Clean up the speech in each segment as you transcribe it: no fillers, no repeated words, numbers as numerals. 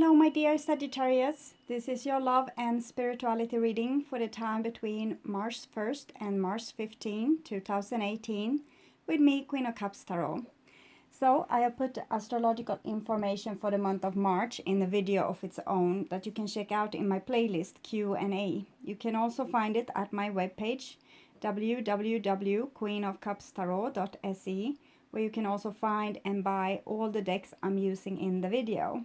Hello, my dear Sagittarius. This is your love and spirituality reading for the time between March 1st and March 15, 2018, with me, Queen of Cups Tarot. So I have put astrological information for the month of March in a video of its own that you can check out in my playlist Q&A. You can also find it at my webpage www.queenofcupstarot.se, where you can also find and buy all the decks I'm using in the video.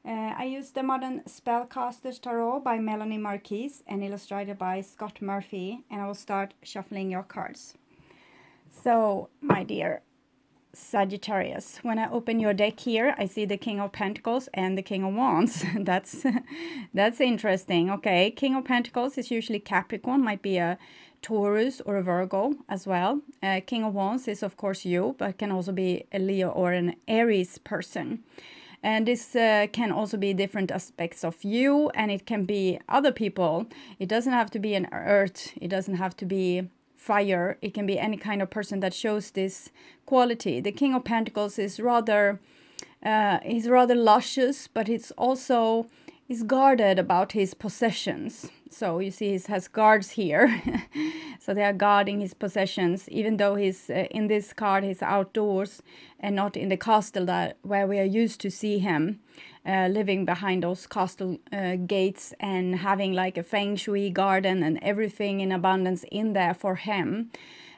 I used the Modern Spellcasters Tarot by Melanie Marquise and illustrated by Scott Murphy, and I will start shuffling your cards. So, my dear Sagittarius, when I open your deck here, I see the King of Pentacles and the King of Wands. That's interesting. Okay, King of Pentacles is usually Capricorn, might be a Taurus or a Virgo as well. King of Wands is of course you, but can also be a Leo or an Aries person. And this can also be different aspects of you, and it can be other people. It doesn't have to be an earth. It doesn't have to be fire. It can be any kind of person that shows this quality. The King of Pentacles is rather luscious, but it's also is guarded about his possessions. So you see he has guards here. So they are guarding his possessions, even though he's in this card he's outdoors and not in the castle where we are used to see him living behind those castle gates and having like a feng shui garden and everything in abundance in there for him.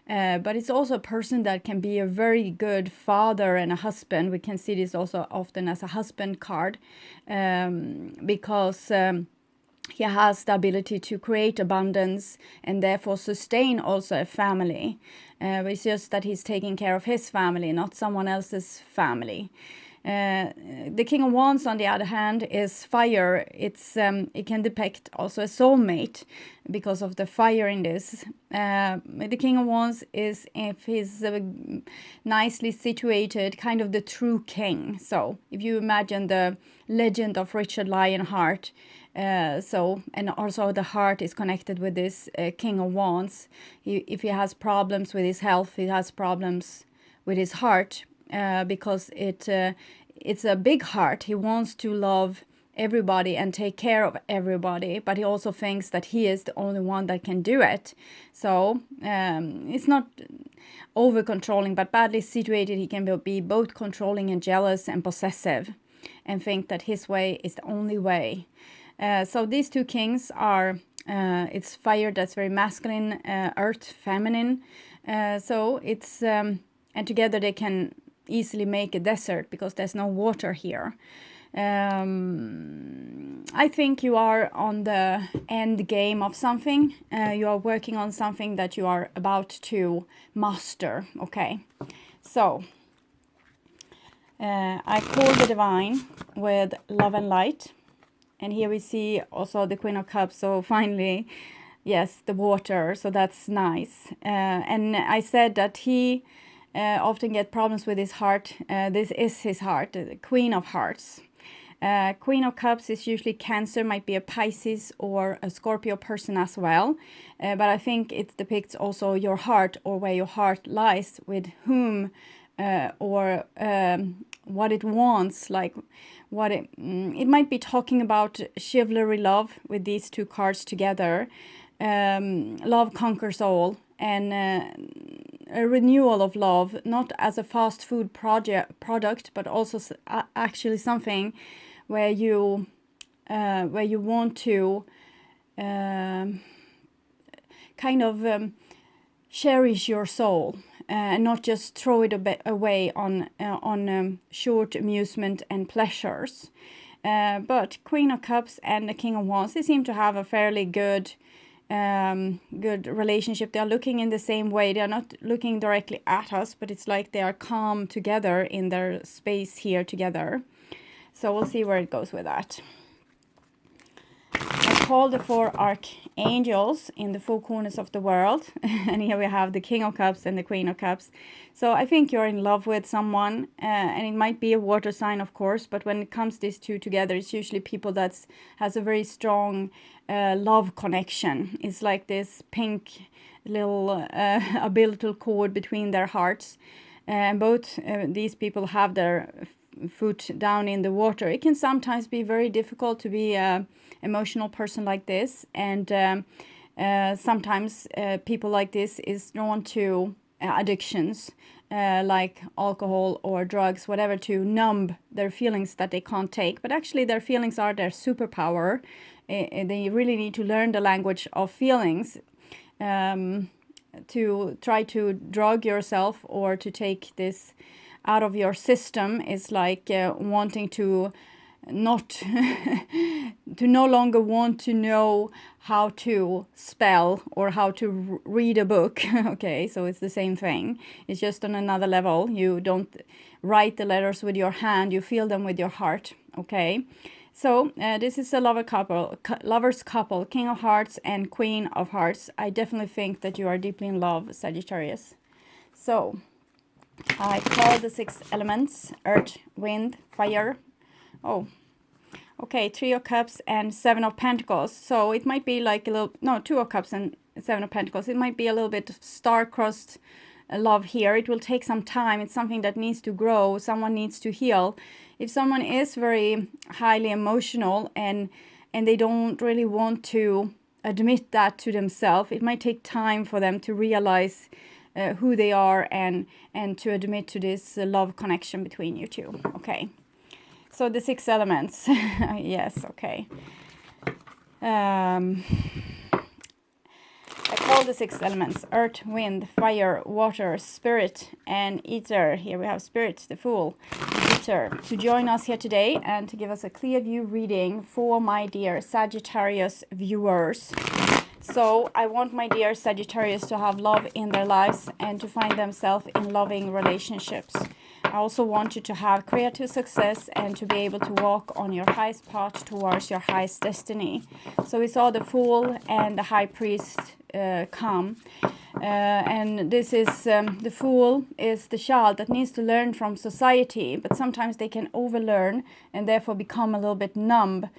But it's also a person that can be a very good father and a husband. We can see this also often as a husband card because he has the ability to create abundance and therefore sustain also a family. It's just that he's taking care of his family, not someone else's family. The King of Wands, on the other hand, is fire. It can depict also a soulmate because of the fire in this. The King of Wands is, if he's nicely situated, kind of the true king. So if you imagine the legend of Richard Lionheart, and also the heart is connected with this King of Wands. If he has problems with his health, he has problems with his heart. Because it's a big heart. He wants to love everybody and take care of everybody, but he also thinks that he is the only one that can do it. So it's not over controlling, but badly situated. He can be both controlling and jealous and possessive and think that his way is the only way. So these two kings are it's fire, that's very masculine, earth feminine. So it's and together they can easily make a desert because there's no water here. I think you are on the end game of something. You are working on something that you are about to master. Okay, so I call the divine with love and light, and here we see also the Queen of Cups. So finally, yes, the water. So that's nice. And I said that he often get problems with his heart. This is his heart, the Queen of Hearts. Queen of Cups is usually Cancer, might be a Pisces or a Scorpio person as well. But I think it depicts also your heart, or where your heart lies, with whom or what it wants, like what it might be talking about chivalry love with these two cards together. Love conquers all, and a renewal of love, not as a fast food product, but also actually something where you want to kind of cherish your soul and not just throw it away on short amusement and pleasures. But Queen of Cups and the King of Wands, they seem to have a fairly good relationship. They are looking in the same way. They are not looking directly at us, but it's like they are calm together in their space here together. So we'll see where it goes with that. I call the 4 archangels in the 4 corners of the world. And here we have the King of Cups and the Queen of Cups. So I think you're in love with someone, and it might be a water sign, of course, but when it comes these two together, it's usually people that has a very strong love connection. It's like this pink little umbilical cord between their hearts. And both these people have their foot down in the water. It can sometimes be very difficult to be an emotional person like this, and sometimes people like this is drawn to addictions like alcohol or drugs, whatever, to numb their feelings that they can't take. But actually their feelings are their superpower. They really need to learn the language of feelings. To try to drug yourself or to take this out of your system is like wanting to not to no longer want to know how to spell or how to read a book. Okay, so it's the same thing. It's just on another level. You don't write the letters with your hand, you feel them with your heart. Okay, so this is a lovers couple, King of Hearts and Queen of Hearts. I definitely think that you are deeply in love, Sagittarius. So I call the 6 elements: earth, wind, fire. Oh, okay, 3 of Cups and 7 of Pentacles. So it might be like a little, no, 2 of Cups and 7 of Pentacles. It might be a little bit star-crossed love here. It will take some time. It's something that needs to grow. Someone needs to heal. If someone is very highly emotional and they don't really want to admit that to themselves, it might take time for them to realize who they are and to admit to this love connection between you two. Okay. So the 6 elements. Yes, okay. I call the 6 elements: earth, wind, fire, water, spirit, and ether. Here we have spirit, the Fool, ether, to join us here today and to give us a clear view reading for my dear Sagittarius viewers. So I want my dear Sagittarius to have love in their lives and to find themselves in loving relationships. I also want you to have creative success and to be able to walk on your highest path towards your highest destiny. So we saw the Fool and the High Priest come. And this is, the Fool is the child that needs to learn from society, but sometimes they can overlearn and therefore become a little bit numb.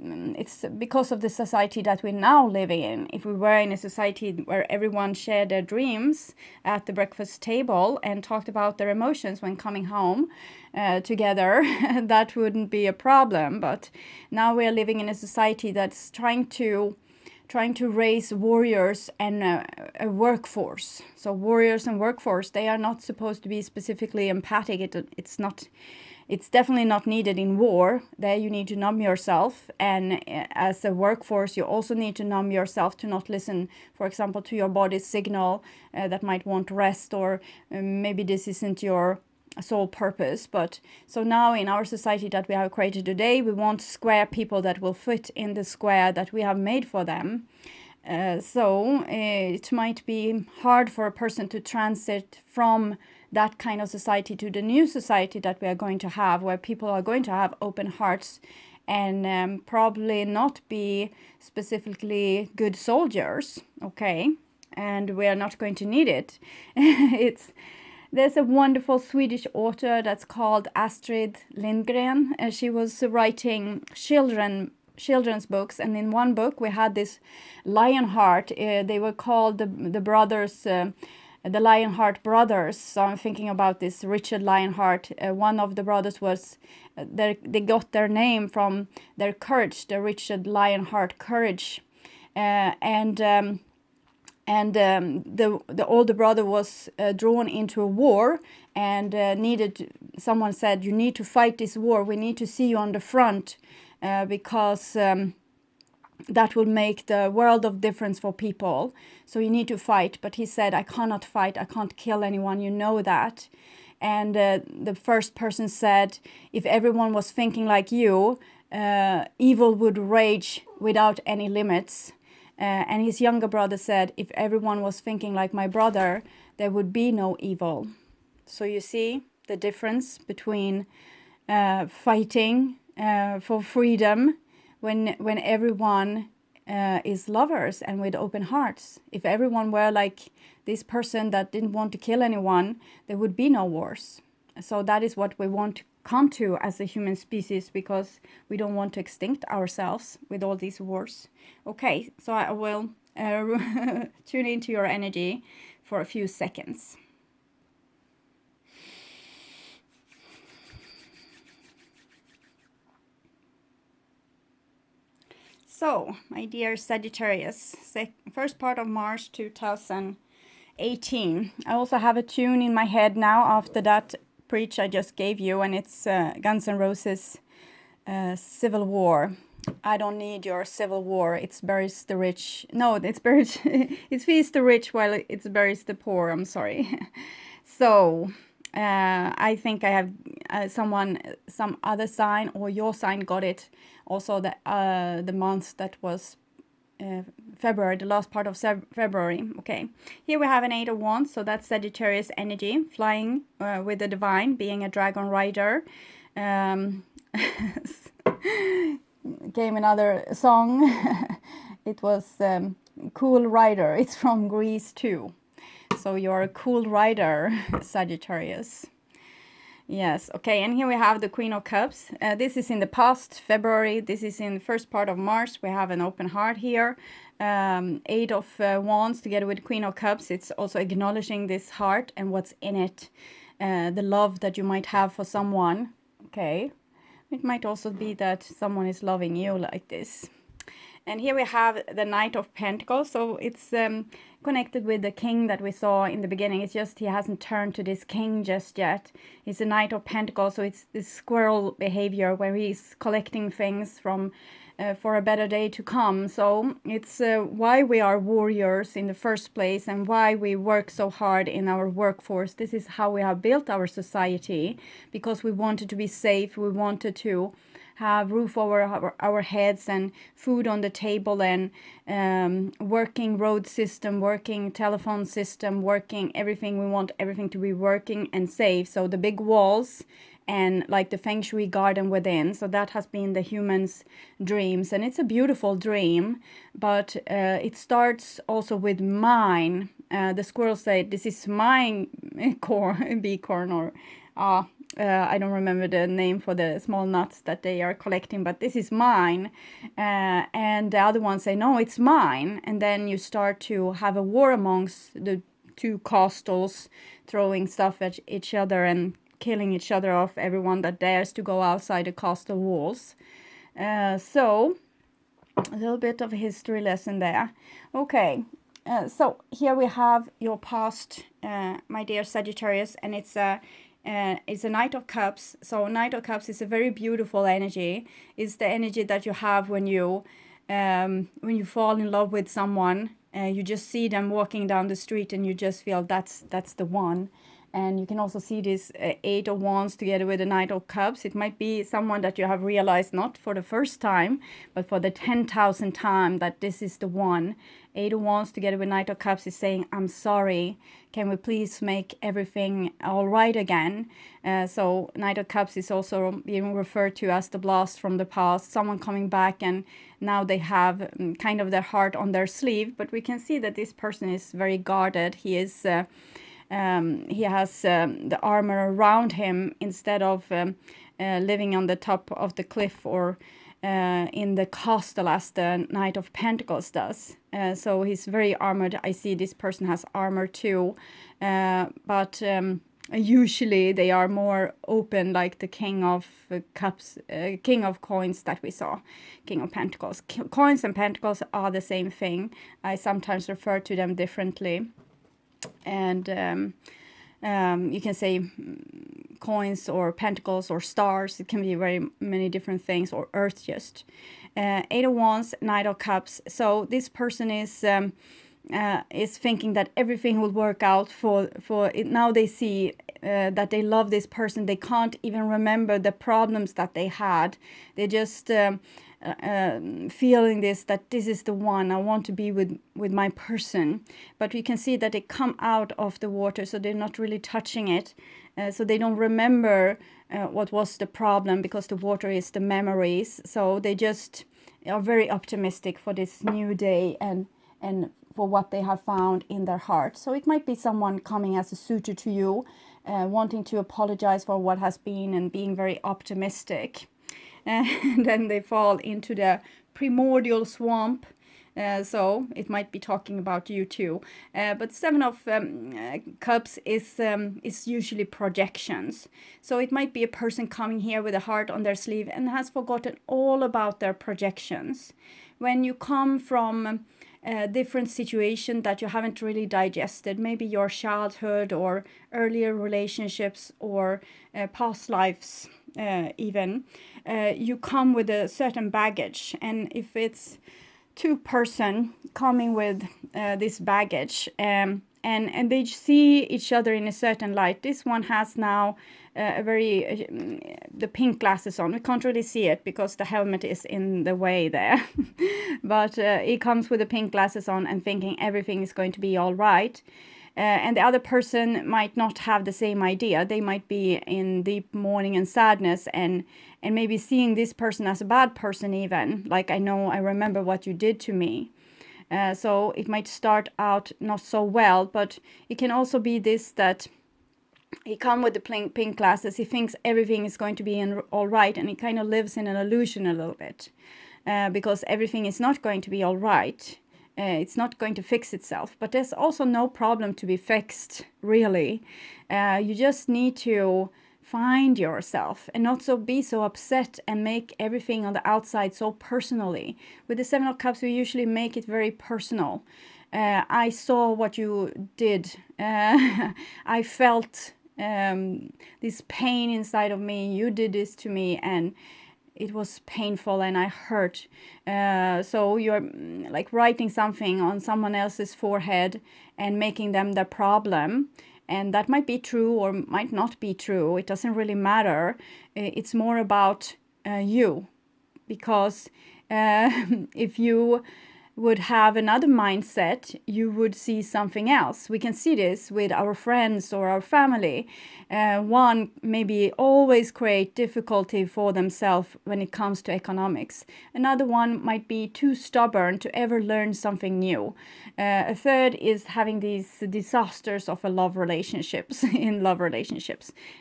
It's because of the society that we're now living in. If we were in a society where everyone shared their dreams at the breakfast table and talked about their emotions when coming home together, that wouldn't be a problem. But now we are living in a society that's trying to raise warriors and a workforce. So warriors and workforce, they are not supposed to be specifically empathic. It's definitely not needed in war. There you need to numb yourself, and as a workforce you also need to numb yourself to not listen, for example, to your body's signal that might want rest, or maybe this isn't your sole purpose. But so now in our society that we have created today, we want square people that will fit in the square that we have made for them. So it might be hard for a person to transit from that kind of society to the new society that we are going to have, where people are going to have open hearts and probably not be specifically good soldiers, okay? And we are not going to need it. There's a wonderful Swedish author that's called Astrid Lindgren. She was writing children's books, and in one book we had this Lionheart. They were called the brothers, the Lionheart brothers. So I'm thinking about this Richard Lionheart. One of the brothers was, they got their name from their courage, the Richard Lionheart courage. The older brother was drawn into a war and someone said, you need to fight this war. We need to see you on the front because that will make the world of difference for people. So you need to fight. But he said, I cannot fight. I can't kill anyone. You know that. And the first person said, if everyone was thinking like you, evil would rage without any limits. And his younger brother said, if everyone was thinking like my brother, there would be no evil. So you see the difference between fighting for freedom when everyone is lovers and with open hearts. If everyone were like this person that didn't want to kill anyone, there would be no wars. So that is what we want to come to as a human species, because we don't want to extinct ourselves with all these wars. Okay, so I will tune into your energy for a few seconds. So, my dear Sagittarius, first part of March 2018. I also have a tune in my head now after that preach I just gave you, and it's Guns N' Roses' Civil War. I don't need your civil war. It buries the rich. No, it's buries. It feeds the rich while it buries the poor. I'm sorry. So I think I have some other sign or your sign got it. Also the month that was February, the last part of February. Okay, here we have an 8 of Wands. So that's Sagittarius energy, flying with the divine, being a dragon rider. Came another song. It was Cool Rider. It's from Greece too. So you're a cool rider, Sagittarius. Yes, okay, and here we have the Queen of Cups. This is in the past, February. This is in the first part of March. We have an open heart here. 8 of Wands together with Queen of Cups. It's also acknowledging this heart and what's in it. The love that you might have for someone. Okay. It might also be that someone is loving you like this. And here we have the Knight of Pentacles. So it's connected with the king that we saw in the beginning. It's just he hasn't turned to this king just yet. He's a Knight of Pentacles. So it's this squirrel behavior where he's collecting things from for a better day to come. So it's why we are warriors in the first place and why we work so hard in our workforce. This is how we have built our society, because we wanted to be safe. We wanted to have roof over our heads and food on the table and working road system, working telephone system, working everything. We want everything to be working and safe. So the big walls and like the feng shui garden within. So that has been the human's dreams, and it's a beautiful dream, but it starts also with mine. The squirrels say, this is my bee corn, or I don't remember the name for the small nuts that they are collecting, but this is mine. And the other ones say, no, it's mine. And then you start to have a war amongst the two castles, throwing stuff at each other and killing each other off, everyone that dares to go outside the castle walls. So a little bit of a history lesson there. Okay, so here we have your past, my dear Sagittarius, and it's a Knight of Cups. So Knight of Cups is a very beautiful energy. It's the energy that you have when you fall in love with someone. You just see them walking down the street and you just feel that's the one. And you can also see this 8 of Wands together with the Knight of Cups. It might be someone that you have realized not for the first time, but for the 10,000th time that this is the one. 8 of Wands together with Knight of Cups is saying, I'm sorry. Can we please make everything all right again? So Knight of Cups is also being referred to as the blast from the past. Someone coming back and now they have kind of their heart on their sleeve. But we can see that this person is very guarded. He is... he has the armor around him instead of living on the top of the cliff or in the castle as the Knight of Pentacles does. So he's very armored. I see this person has armor too, but usually they are more open, like the King of Cups, King of Coins that we saw, King of Pentacles. Coins and Pentacles are the same thing. I sometimes refer to them differently. And you can say coins or pentacles or stars. It can be very many different things, or earth just. 8 of Wands, Knight of Cups. So this person is thinking that everything will work out for it. Now they see that they love this person. They can't even remember the problems that they had. They just feeling that this is the one. I want to be with my person. But we can see that they come out of the water, so they're not really touching it. So they don't remember what was the problem, because the water is the memories. So they just are very optimistic for this new day and for what they have found in their heart. So it might be someone coming as a suitor to you, wanting to apologize for what has been and being very optimistic. And then they fall into the primordial swamp. So it might be talking about you too. But Seven of Cups is usually projections. So it might be a person coming here with a heart on their sleeve and has forgotten all about their projections. When you come from a different situation that you haven't really digested, maybe your childhood or earlier relationships or past lives even, you come with a certain baggage. And if it's two-person coming with this baggage, and they see each other in a certain light. This one has now the pink glasses on. We can't really see it because the helmet is in the way there. But he comes with the pink glasses on and thinking everything is going to be all right. And the other person might not have the same idea. They might be in deep mourning and sadness and maybe seeing this person as a bad person even. Like, I remember what you did to me. So it might start out not so well, but it can also be this, that he comes with the pink glasses. He thinks everything is going to be all right, and he kind of lives in an illusion a little bit because everything is not going to be all right. It's not going to fix itself, but there's also no problem to be fixed, really. You just need to find yourself and not be so upset and make everything on the outside so personally. With the Seven of Cups, we usually make it very personal. I saw what you did. I felt this pain inside of me. You did this to me, and it was painful and I hurt. So you're like writing something on someone else's forehead and making them the problem. And that might be true or might not be true. It doesn't really matter. It's more about you. Because if you would have another mindset, you would see something else. We can see this with our friends or our family. One maybe always create difficulty for themselves when it comes to economics. Another one might be too stubborn to ever learn something new. A third is having these disasters of in love relationships.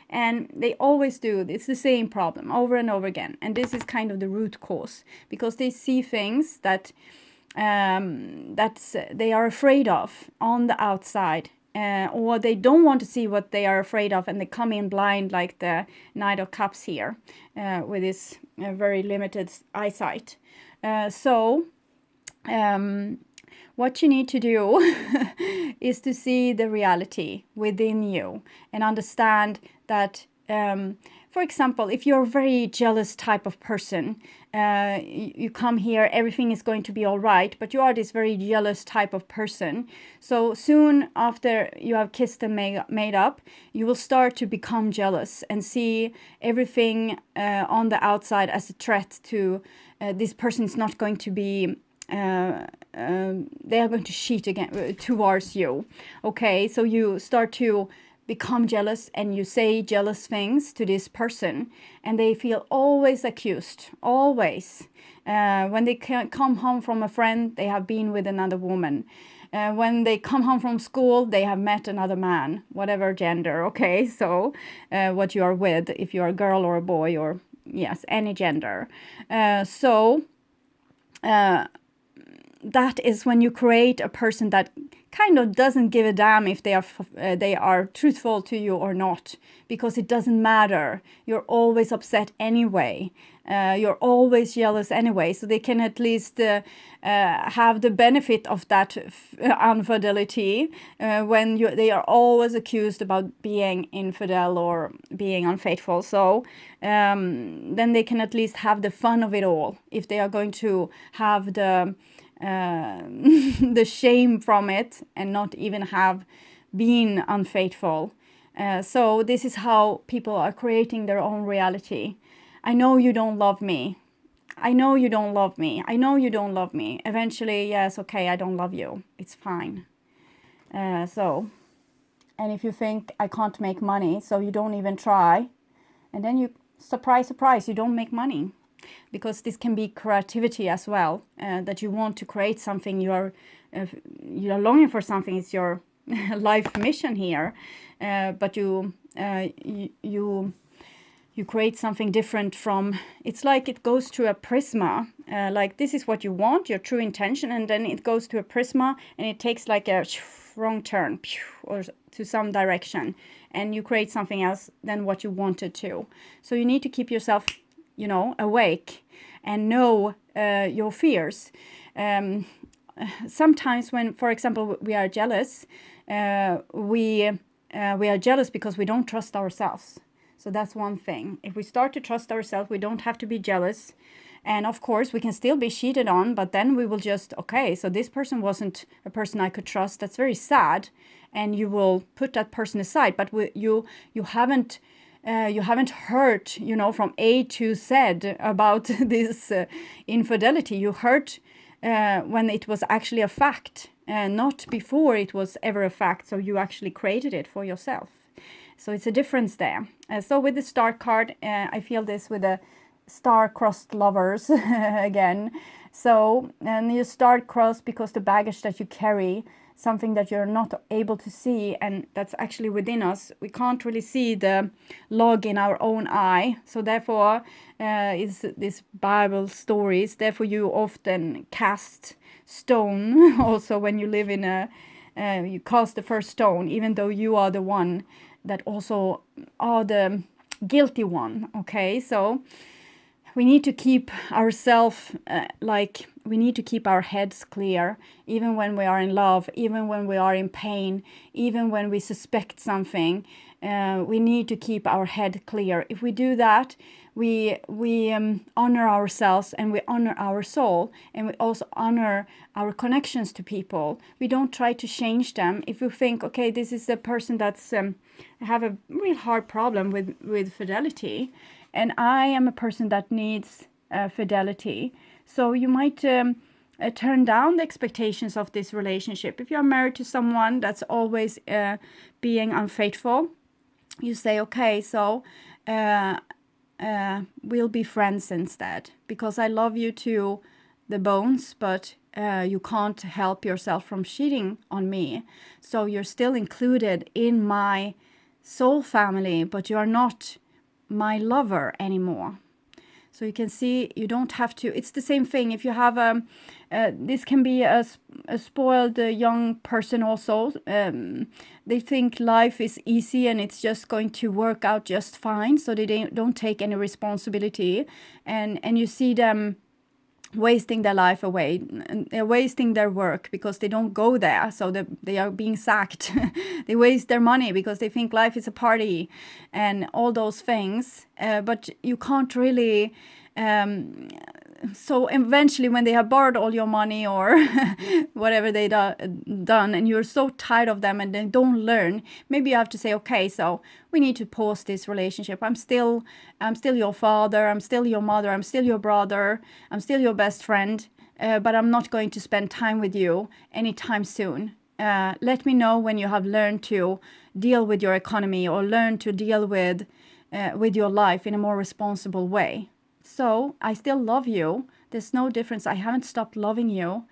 And they always do. It's the same problem over and over again. And this is kind of the root cause, because they see things that they are afraid of on the outside, or they don't want to see what they are afraid of, and they come in blind, like the Knight of Cups here, with this very limited eyesight. What you need to do is to see the reality within you and understand that, for example, if you're a very jealous type of person, you come here, everything is going to be all right, but you are this very jealous type of person. So soon after you have kissed and made up, you will start to become jealous and see everything on the outside as a threat to this person is not going to be they are going to cheat again towards you. Okay, so you start to become jealous and you say jealous things to this person, and they feel always accused, always. When they come home from a friend, they have been with another woman. When they come home from school, they have met another man, whatever gender, okay? So what you are with, if you're a girl or a boy, or yes, any gender. That is when you create a person that kind of doesn't give a damn if they are truthful to you or not, because it doesn't matter. You're always upset anyway. You're always jealous anyway, so they can at least have the benefit of that infidelity when they are always accused about being infidel or being unfaithful. So then they can at least have the fun of it all, if they are going to have the shame from it and not even have been unfaithful. So this is how people are creating their own reality. I know you don't love me. I know you don't love me. I know you don't love me. Eventually, yes, okay, I don't love you. It's fine. And if you think I can't make money, so you don't even try, and then you, surprise, you don't make money. Because this can be creativity as well, that you want to create something, you're longing for something, it's your life mission here, but you you create something different from, it's like it goes through a prisma, like this is what you want, your true intention, and then it goes to a prisma and it takes like a wrong turn or to some direction, and you create something else than what you wanted to. So you need to keep yourself, you know, awake and know your fears. Sometimes when, for example, we are jealous, we are jealous because we don't trust ourselves. So that's one thing. If we start to trust ourselves, we don't have to be jealous. And of course, we can still be cheated on, but then we will just, okay, so this person wasn't a person I could trust. That's very sad. And you will put that person aside. But you haven't heard, you know, from A to Z about this infidelity. You heard when it was actually a fact, not before it was ever a fact. So you actually created it for yourself. So it's a difference there. So with the star card, I feel this with the star-crossed lovers again. So, and you star crossed because the baggage that you carry, something that you're not able to see, and that's actually within us. We can't really see the log in our own eye. So therefore, is this Bible stories. Therefore, you often cast stone. Also, when you live in a, you cast the first stone, even though you are the one that also are the guilty one. Okay, so we need to keep ourselves, we need to keep our heads clear, even when we are in love, even when we are in pain, even when we suspect something. We need to keep our head clear. If we do that, we honor ourselves and we honor our soul, and we also honor our connections to people. We don't try to change them. If you think, okay, this is a person that's have a real hard problem with fidelity, and I am a person that needs fidelity. So you might turn down the expectations of this relationship. If you're married to someone that's always being unfaithful, you say, okay, so we'll be friends instead, because I love you to the bones, but you can't help yourself from cheating on me. So you're still included in my soul family, but you're not my lover anymore. So you can see, you don't have to, it's the same thing. If you have this can be a spoiled young person also. They think life is easy and it's just going to work out just fine. So they don't take any responsibility. And you see them wasting their life away. They're wasting their work because they don't go there. So they are being sacked. They waste their money because they think life is a party and all those things. But you can't really... so eventually when they have borrowed all your money or whatever they done, and you're so tired of them and they don't learn, maybe you have to say, okay, so we need to pause this relationship. I'm still your father, I'm still your mother, I'm still your brother, I'm still your best friend, but I'm not going to spend time with you anytime soon. Let me know when you have learned to deal with your economy or learn to deal with your life in a more responsible way. So I still love you. There's no difference. I haven't stopped loving you,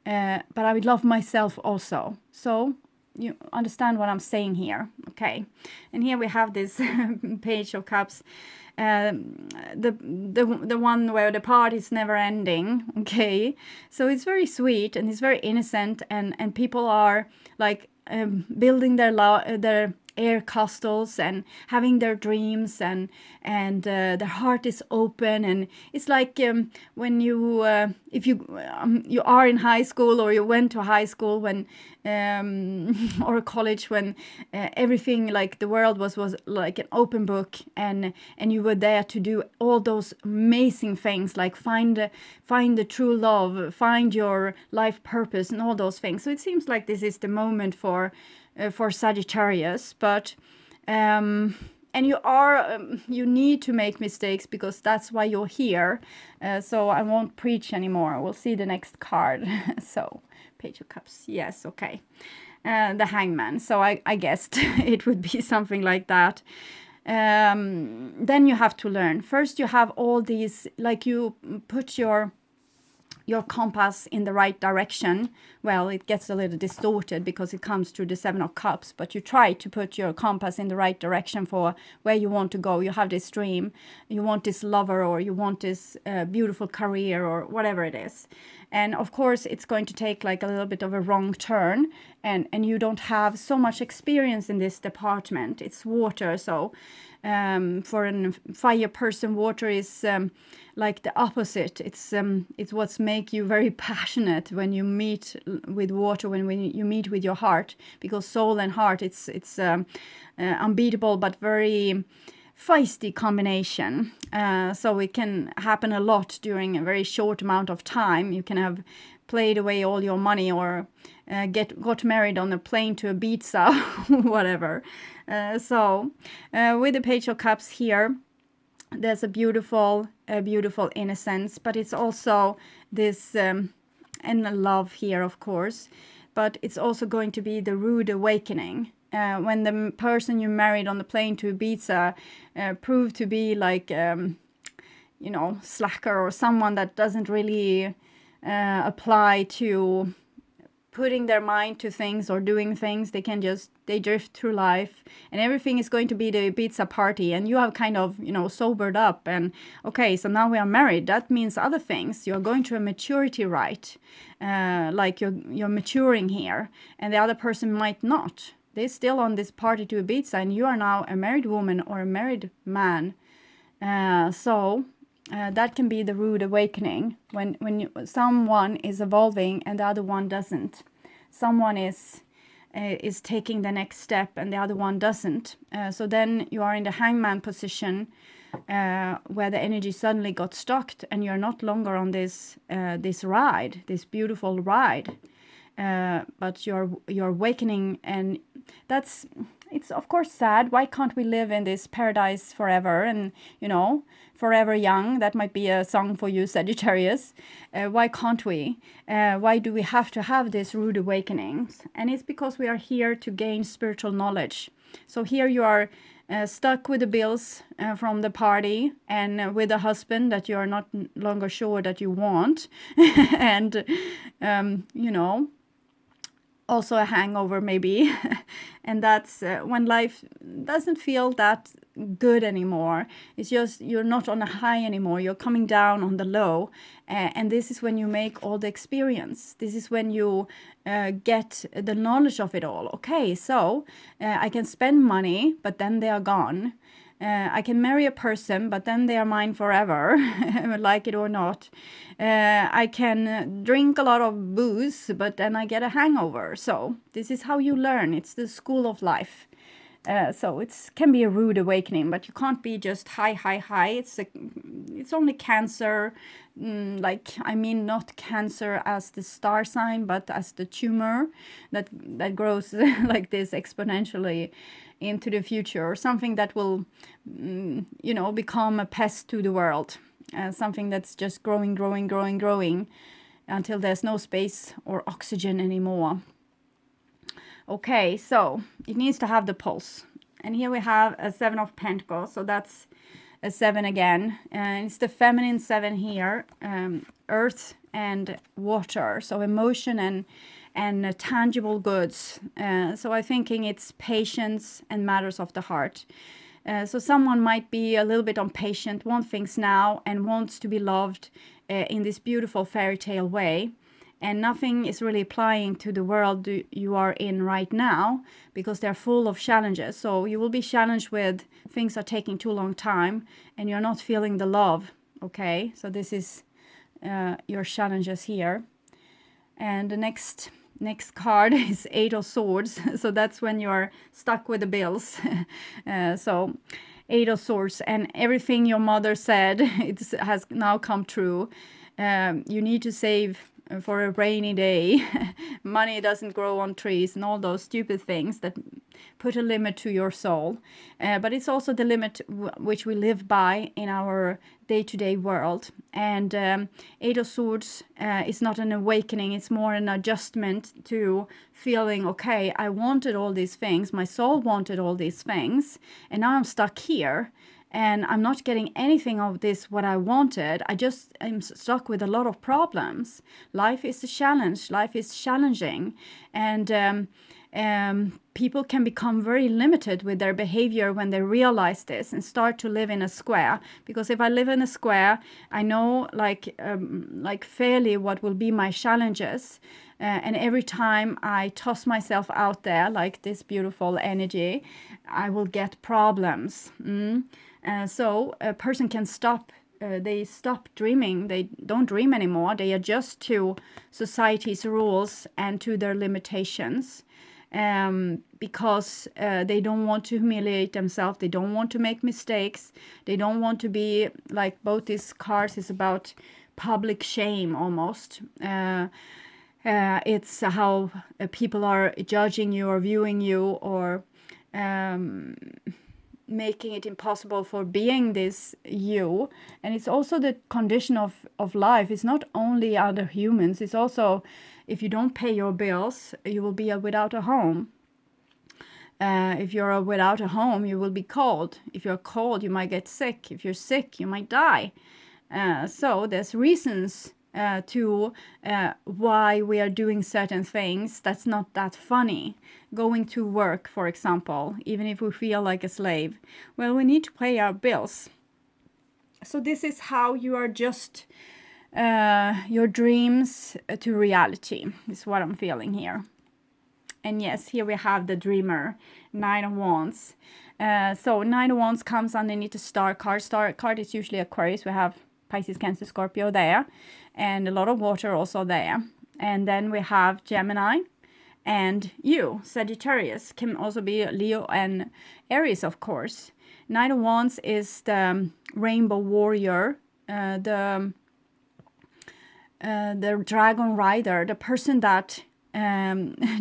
but I would love myself also. So you understand what I'm saying here, okay? And here we have this Page of Cups, the one where the party is never ending, okay? So it's very sweet and it's very innocent, and people are like building their air castles and having their dreams, and their heart is open, and it's like when you if you are in high school, or you went to high school when or college, when everything, like the world was like an open book, and you were there to do all those amazing things, like find the true love, find your life purpose, and all those things. So it seems like this is the moment for Sagittarius, but and you need to make mistakes, because that's why you're here. So I won't preach anymore. We'll see the next card. So Page of Cups, yes, okay. The Hangman. So I guessed it would be something like that. Then you have to learn. First, you have all these, like you put your your compass in the right direction. Well, it gets a little distorted because it comes through the 7 of Cups, but you try to put your compass in the right direction for where you want to go. You have this dream, you want this lover, or you want this beautiful career, or whatever it is. And of course, it's going to take like a little bit of a wrong turn, and you don't have so much experience in this department. It's water, so for a fire person, water is like the opposite. It's what's make you very passionate when you meet with water, when you meet with your heart, because soul and heart, it's unbeatable but very feisty combination. So it can happen a lot during a very short amount of time. You can have played away all your money, or got married on a plane to Ibiza, whatever. So with the Page of Cups here, there's a beautiful innocence, but it's also this and love here, of course, but it's also going to be the rude awakening. When the person you married on the plane to Ibiza proved to be like, you know, slacker, or someone that doesn't really apply to putting their mind to things or doing things, they drift through life, and everything is going to be the Ibiza party, and you have kind of, you know, sobered up, and okay, so now we are married. That means other things. You're going through a maturity rite, like you're maturing here, and the other person might not. They're still on this party to Ibiza, and you are now a married woman or a married man. So that can be the rude awakening, when someone is evolving and the other one doesn't. Someone is taking the next step and the other one doesn't. So then you are in the hangman position, where the energy suddenly got stuck, and you're not longer on this ride, this beautiful ride. But you're awakening, and it's of course sad. Why can't we live in this paradise forever, and, you know, forever young? That might be a song for you, Sagittarius. Why can't we? Why do we have to have these rude awakenings? And it's because we are here to gain spiritual knowledge. So here you are stuck with the bills from the party, and with a husband that you are not longer sure that you want, and you know, also a hangover maybe. And that's when life doesn't feel that good anymore. It's just you're not on a high anymore, you're coming down on the low, and this is when you make all the experience. This is when you get the knowledge of it all. Okay, so I can spend money, but then they are gone. I can marry a person, but then they are mine forever, like it or not. I can drink a lot of booze, but then I get a hangover. So this is how you learn. It's the school of life. So it can be a rude awakening, but you can't be just high. It's only Cancer, like, I mean, not Cancer as the star sign, but as the tumor that grows like this exponentially into the future, or something that will, you know, become a pest to the world, something that's just growing until there's no space or oxygen anymore. Okay, so it needs to have the pulse, and here we have a 7 of Pentacles, so that's a 7 again, and it's the feminine 7 here, earth and water, so emotion and tangible goods. So I'm thinking it's patience and matters of the heart. So someone might be a little bit impatient, want things now, and wants to be loved in this beautiful fairy tale way. And nothing is really applying to the world you are in right now, because they're full of challenges. So you will be challenged with things are taking too long time, and you're not feeling the love. Okay, so this is your challenges here. And the next card is 8 of Swords. So that's when you're stuck with the bills. So 8 of Swords, and everything your mother said, it has now come true. You need to save for a rainy day. Money doesn't grow on trees, and all those stupid things that put a limit to your soul. But it's also the limit which we live by in our day-to-day world. And 8 of Swords is not an awakening, it's more an adjustment to feeling, okay, I wanted all these things, my soul wanted all these things, and now I'm stuck here. and I'm not getting anything of this what I wanted. I just am stuck with a lot of problems. Life is a challenge. Life is challenging, and people can become very limited with their behavior when they realize this and start to live in a square. Because if I live in a square, I know like fairly what will be my challenges. And every time I toss myself out there, like this beautiful energy, I will get problems. So a person can stop. They stop dreaming. They don't dream anymore. They adjust to society's rules and to their limitations. Because they don't want to humiliate themselves. They don't want to make mistakes. They don't want to be like, both these cards is about public shame almost. It's how people are judging you or viewing you, or making it impossible for being this you. And it's also the condition of life. It's not only other humans, it's also, if you don't pay your bills, you will be without a home. If you're without a home, you will be cold. If you're cold, you might get sick. If you're sick, you might die. So there's reasons to why we are doing certain things that's not that funny. Going to work, for example, even if we feel like a slave. Well, we need to pay our bills. So this is how you adjust your dreams to reality, is what I'm feeling here. And yes, here we have the dreamer, Nine of Wands. So Nine of Wands comes underneath the star card. Star card is usually Aquarius. We have Pisces, Cancer, Scorpio there, and a lot of water also there. And then we have Gemini, and you, Sagittarius, can also be Leo and Aries, of course. Nine of Wands is the rainbow warrior, the dragon rider, the person that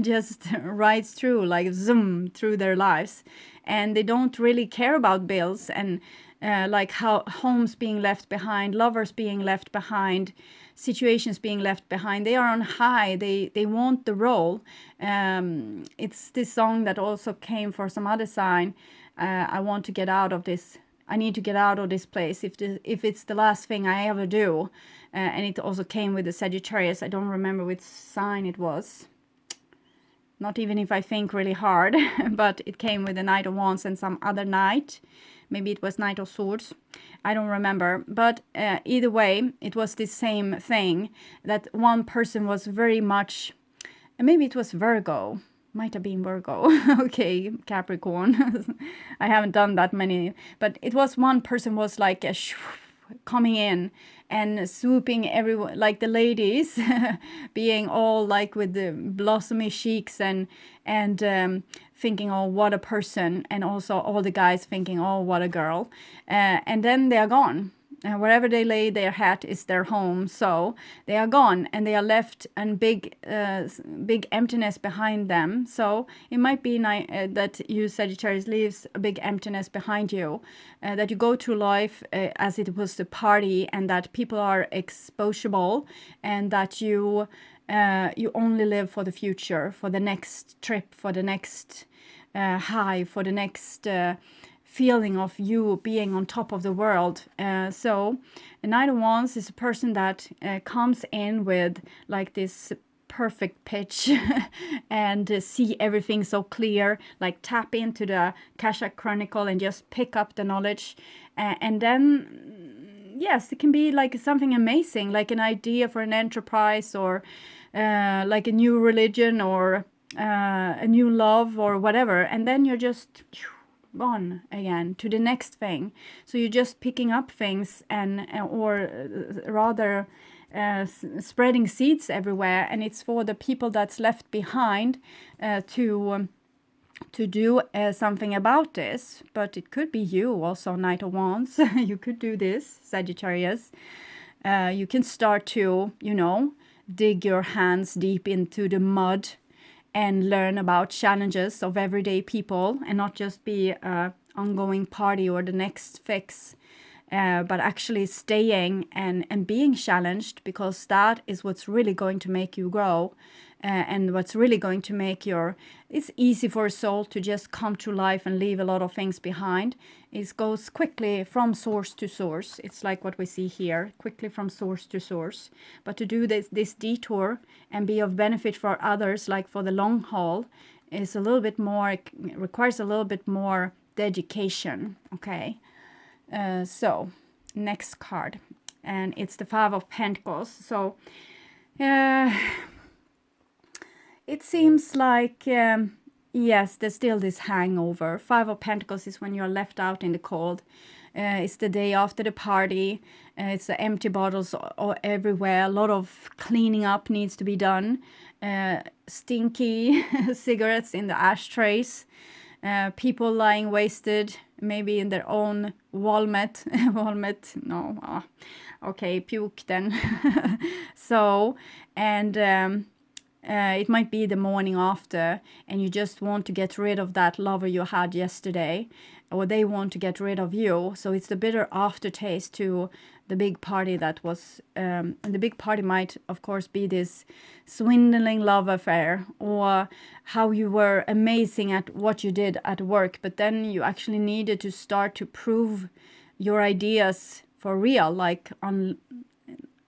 just rides through, like zoom through their lives, and they don't really care about bills and like how homes being left behind, lovers being left behind, situations being left behind. They are on high. They want the role. It's this song that also came for some other sign. I want to get out of this. I need to get out of this place if it's the last thing I ever do. And it also came with the Sagittarius. I don't remember which sign it was. Not even if I think really hard. But it came with the Knight of Wands and some other knight. Maybe it was Knight of Swords. I don't remember. But either way, it was the same thing. That one person was very much... Maybe it was Virgo. Might have been Virgo. Okay, Capricorn. I haven't done that many. But it was one person was like coming in and swooping everyone, like the ladies being all like with the blossomy cheeks and thinking, oh, what a person. And also all the guys thinking, oh, what a girl. And then they are gone. And wherever they lay their hat is their home. So they are gone and they are left and big emptiness behind them. So it might be that you, Sagittarius, leaves a big emptiness behind you. That you go through life as it was a party, and that people are exposable, and that you only live for the future, for the next trip, for the next high, for the next... feeling of you being on top of the world. So a Knight of Wands is a person that comes in with like this perfect pitch and see everything so clear, like tap into the Akashic Chronicle and just pick up the knowledge. And then, yes, it can be like something amazing, like an idea for an enterprise, or like a new religion, or a new love, or whatever. And then you're just... gone again to the next thing. So you're just picking up things and or rather spreading seeds everywhere, and it's for the people that's left behind to do something about this. But it could be you also, Knight of Wands. You could do this, Sagittarius. You can start to, you know, dig your hands deep into the mud and learn about challenges of everyday people, and not just be an ongoing party or the next fix, but actually staying and being challenged, because that is what's really going to make you grow. and what's really going to make it's easy for a soul to just come to life and leave a lot of things behind. It goes quickly from source to source. It's like what we see here, quickly from source to source. But to do this detour and be of benefit for others, like for the long haul, is a little bit more, it requires a little bit more dedication. Okay, so next card, and it's the Five of Pentacles. So it seems like, yes, there's still this hangover. Five of Pentacles is when you're left out in the cold. It's the day after the party. It's the empty bottles everywhere. A lot of cleaning up needs to be done. Stinky cigarettes in the ashtrays. People lying wasted, maybe in their own walnut. No. Okay, puke then. So, and it might be the morning after, and you just want to get rid of that lover you had yesterday, or they want to get rid of you. So it's the bitter aftertaste to the big party that was, and the big party might, of course, be this swindling love affair, or how you were amazing at what you did at work, but then you actually needed to start to prove your ideas for real, like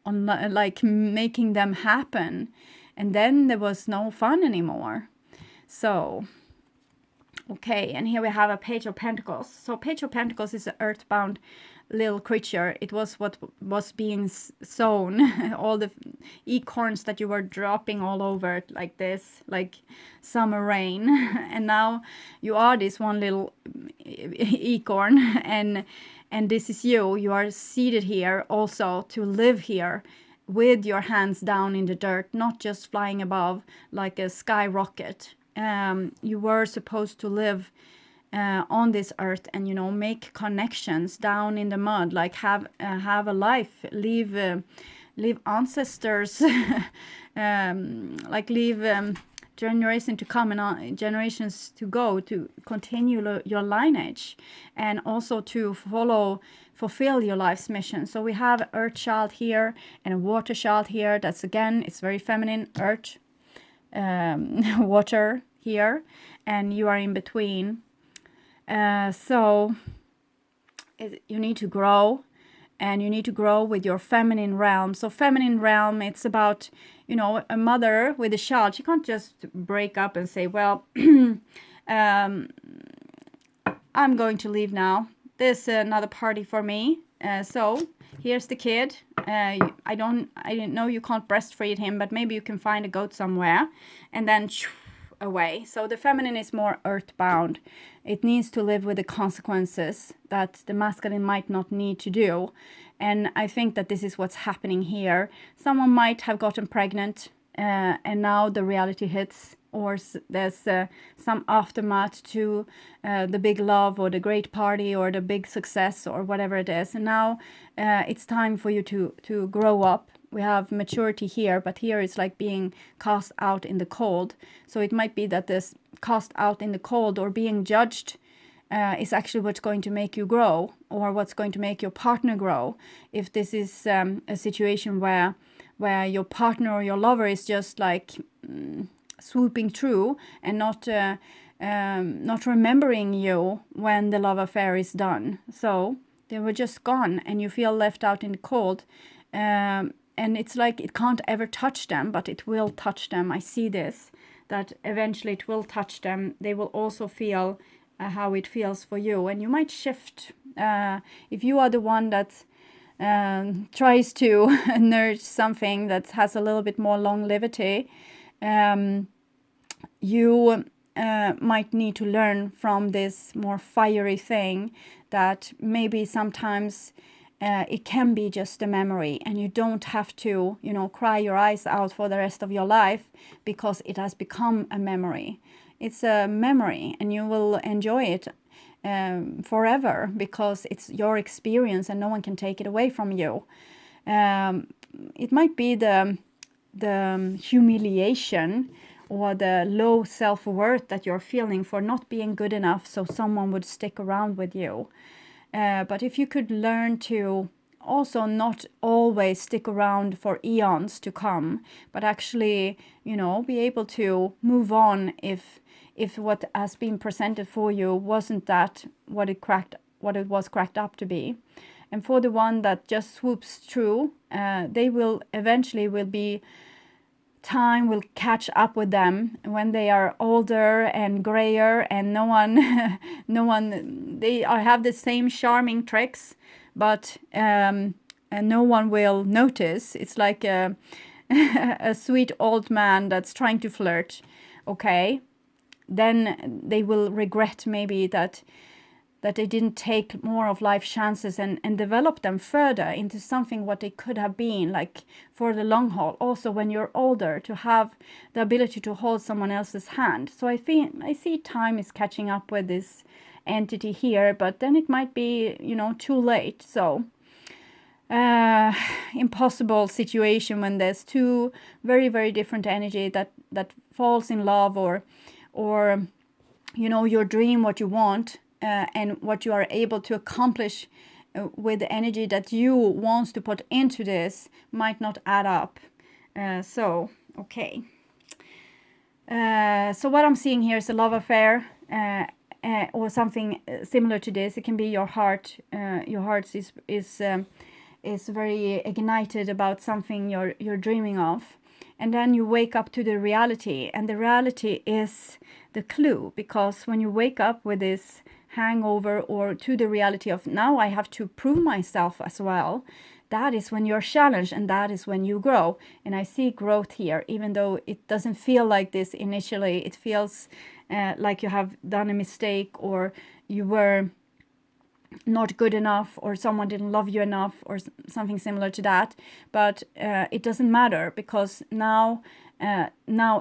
like making them happen. And then there was no fun anymore. So, okay, and here we have a Page of Pentacles. So Page of Pentacles is an earthbound little creature. It was what was being sown, all the acorns that you were dropping all over it like this, like summer rain. And now you are this one little acorn, and this is you. You are seated here also to live here, with your hands down in the dirt, not just flying above like a skyrocket. You were supposed to live on this earth and, you know, make connections down in the mud, like have a life, leave ancestors, like leave generation to come and generations to go, to continue your lineage, and also to fulfill your life's mission. So we have earth child here and a water child here. That's, again, it's very feminine, earth, water here, and you are in between. So you need to grow, and you need to grow with your feminine realm. So feminine realm, it's about, you know, a mother with a child. She can't just break up and say, well, I'm going to leave now. There's another party for me. So here's the kid. I didn't know you can't breastfeed him, but maybe you can find a goat somewhere, and then away. So the feminine is more earthbound. It needs to live with the consequences that the masculine might not need to do. And I think that this is what's happening here. Someone might have gotten pregnant, and now the reality hits, or there's some aftermath to the big love or the great party or the big success or whatever it is. And now it's time for you to grow up. We have maturity here, but here it's like being cast out in the cold. So it might be that this cast out in the cold or being judged is actually what's going to make you grow, or what's going to make your partner grow. If this is a situation where your partner or your lover is just like swooping through and not remembering you when the love affair is done. So they were just gone, and you feel left out in the cold. And it's like it can't ever touch them, but it will touch them. I see this, that eventually it will touch them. They will also feel how it feels for you. And you might shift. If you are the one that tries to nurture something that has a little bit more longevity, you might need to learn from this more fiery thing that maybe sometimes it can be just a memory, and you don't have to, you know, cry your eyes out for the rest of your life because it has become a memory. It's a memory, and you will enjoy it forever because it's your experience and no one can take it away from you. It might be the humiliation or the low self-worth that you're feeling for not being good enough so someone would stick around with you. But if you could learn to also not always stick around for eons to come, but actually, you know, be able to move on if what has been presented for you wasn't that what it was cracked up to be. And for the one that just swoops through, they will eventually time will catch up with them when they are older and grayer, and they have the same charming tricks, but and no one will notice. It's like a a sweet old man that's trying to flirt. Okay, then they will regret maybe that they didn't take more of life's chances and develop them further into something what they could have been, like for the long haul. Also, when you're older, to have the ability to hold someone else's hand. So I see time is catching up with this entity here, but then it might be, you know, too late. So impossible situation when there's two very, very different energy that falls in love, or you know, your dream, what you want, and what you are able to accomplish with the energy that you want to put into this might not add up. So okay. So what I'm seeing here is a love affair, or something similar to this. It can be your heart. Your heart is very ignited about something you're dreaming of, and then you wake up to the reality, and the reality is the clue, because when you wake up with this hangover, or to the reality of now I have to prove myself as well, that is when you're challenged, and that is when you grow. And I see growth here, even though it doesn't feel like this initially. It feels like you have done a mistake, or you were not good enough, or someone didn't love you enough, or something similar to that. But it doesn't matter, because now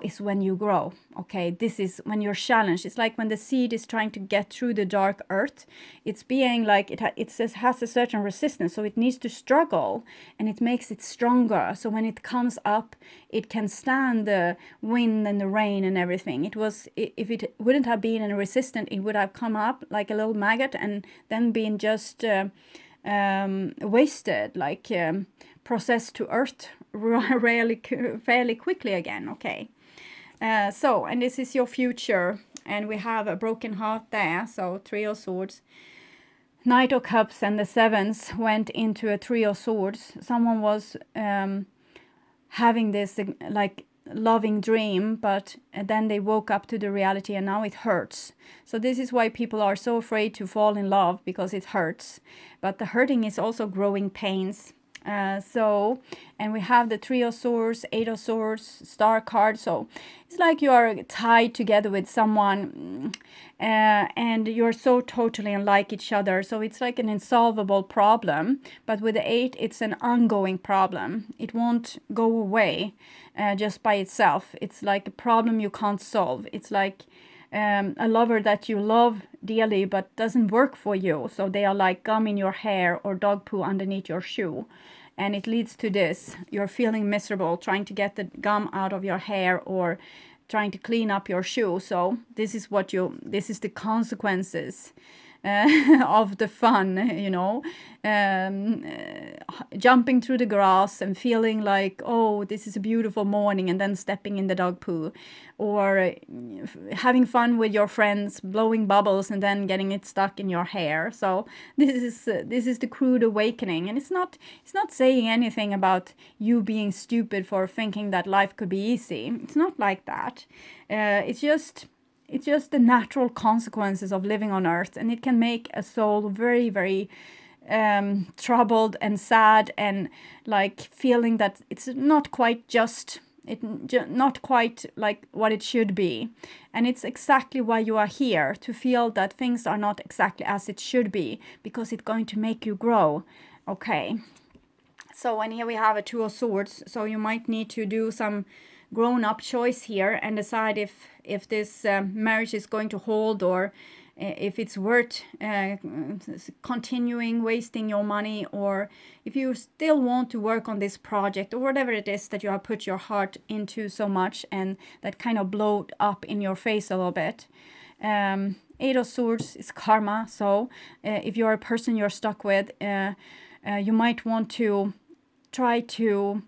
is when you grow. Okay, this is when you're challenged. It's like when the seed is trying to get through the dark earth. It's being like it has a certain resistance, so it needs to struggle, and it makes it stronger. So when it comes up, it can stand the wind and the rain and everything. If it wouldn't have been a resistant, it would have come up like a little maggot, and then been just wasted, like processed to earth fairly quickly again. Okay, so, and this is your future, and we have a broken heart there. So 3 of Swords, Knight of Cups, and the Sevens went into a 3 of Swords. Someone was having this like loving dream, but then they woke up to the reality, and now it hurts. So this is why people are so afraid to fall in love, because it hurts. But the hurting is also growing pains. So, and we have the 3 of Swords, 8 of Swords, Star card. So it's like you are tied together with someone, and you're so totally unlike each other. So it's like an insolvable problem. But with the 8, it's an ongoing problem. It won't go away just by itself. It's like a problem you can't solve. It's like a lover that you love dearly but doesn't work for you. So they are like gum in your hair or dog poo underneath your shoe. And it leads to this. You're feeling miserable trying to get the gum out of your hair, or trying to clean up your shoe. So this is the consequences of the fun, you know, jumping through the grass and feeling like, oh, this is a beautiful morning, and then stepping in the dog poo, or having fun with your friends, blowing bubbles, and then getting it stuck in your hair. So this is the crude awakening, and it's not saying anything about you being stupid for thinking that life could be easy. It's not like that. It's just the natural consequences of living on earth, and it can make a soul very, very troubled and sad, and like feeling that it's not quite not quite like what it should be. And it's exactly why you are here, to feel that things are not exactly as it should be, because it's going to make you grow. Okay, so, and here we have a 2 of Swords. So you might need to do some grown-up choice here and decide if this marriage is going to hold, or if it's worth continuing wasting your money, or if you still want to work on this project, or whatever it is that you have put your heart into so much, and that kind of blowed up in your face a little bit. 8 of Swords is karma. So if you're a person you're stuck with, You might want to try to,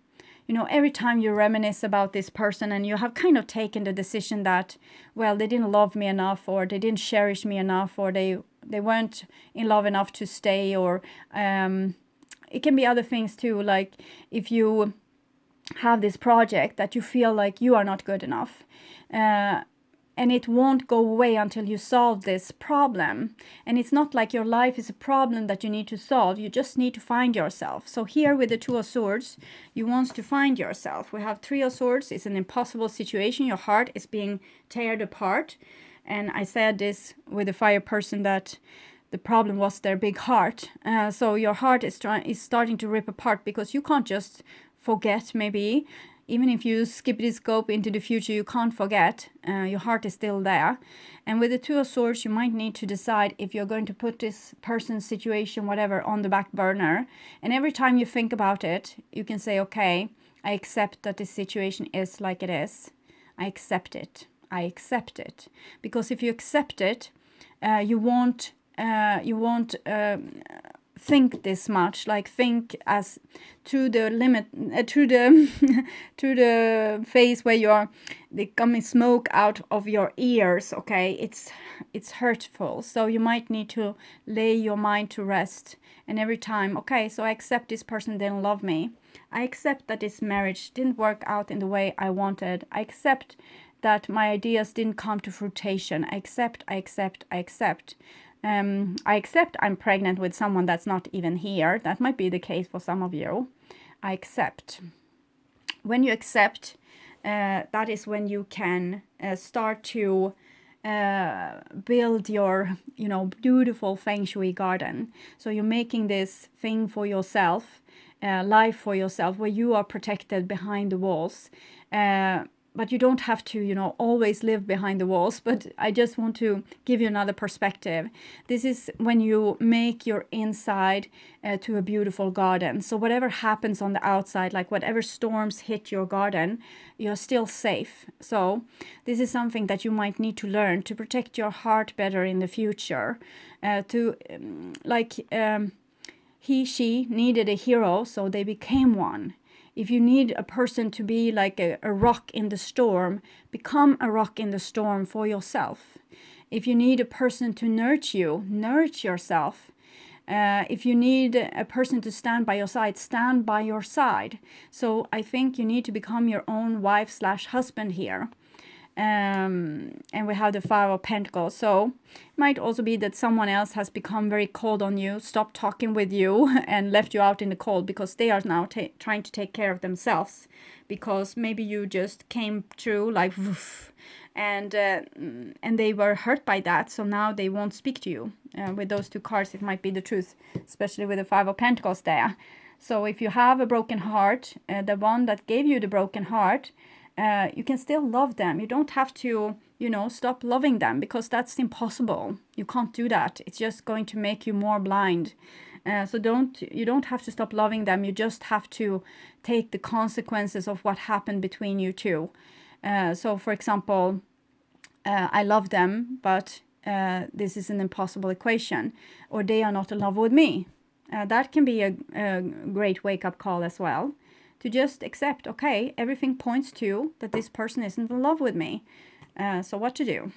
you know, every time you reminisce about this person and you have kind of taken the decision that, well, they didn't love me enough, or they didn't cherish me enough, or they weren't in love enough to stay, or it can be other things too, like if you have this project that you feel like you are not good enough, and it won't go away until you solve this problem. And it's not like your life is a problem that you need to solve. You just need to find yourself. So here with the Two of Swords, you want to find yourself. We have Three of Swords. It's an impossible situation. Your heart is being teared apart. And I said this with the fire person that the problem was their big heart. So your heart is starting to rip apart, because you can't just forget, maybe. Even if you skip the scope into the future, you can't forget. Your heart is still there. And with the Two of Swords, you might need to decide if you're going to put this person's situation, whatever, on the back burner. And every time you think about it, you can say, okay, I accept that this situation is like it is. I accept it. I accept it. Because if you accept it, you won't think this much, like think as to the limit, to the to the phase where you are becoming smoke out of your ears. Okay, it's hurtful, so you might need to lay your mind to rest. And every time, okay, so I accept this person didn't love me. I accept that this marriage didn't work out in the way I wanted. I accept that my ideas didn't come to fruition. I accept. I accept I'm pregnant with someone that's not even here. That might be the case for some of you. I accept. When you accept, that is when you can start to build your, you know, beautiful feng shui garden. So you're making this thing for yourself, life for yourself, where you are protected behind the walls. But you don't have to, you know, always live behind the walls. But I just want to give you another perspective. This is when you make your inside to a beautiful garden. So whatever happens on the outside, like whatever storms hit your garden, you're still safe. So this is something that you might need to learn to protect your heart better in the future. She needed a hero, so they became one. If you need a person to be like a rock in the storm, become a rock in the storm for yourself. If you need a person to nurture you, nurture yourself. If you need a person to stand by your side, stand by your side. So I think you need to become your own wife/husband here. And we have the Five of Pentacles. So it might also be that someone else has become very cold on you, stopped talking with you, and left you out in the cold because they are now trying to take care of themselves. Because maybe you just came through like woof, and they were hurt by that, so now they won't speak to you. With those two cards, it might be the truth, especially with the Five of Pentacles there. So if you have a broken heart, the one that gave you the broken heart, you can still love them. You don't have to, you know, stop loving them, because that's impossible. You can't do that. It's just going to make you more blind. So you don't have to stop loving them. You just have to take the consequences of what happened between you two. So for example, I love them, but this is an impossible equation, or they are not in love with me. That can be a great wake-up call as well. To just accept, okay, everything points to that this person isn't in love with me. So what to do?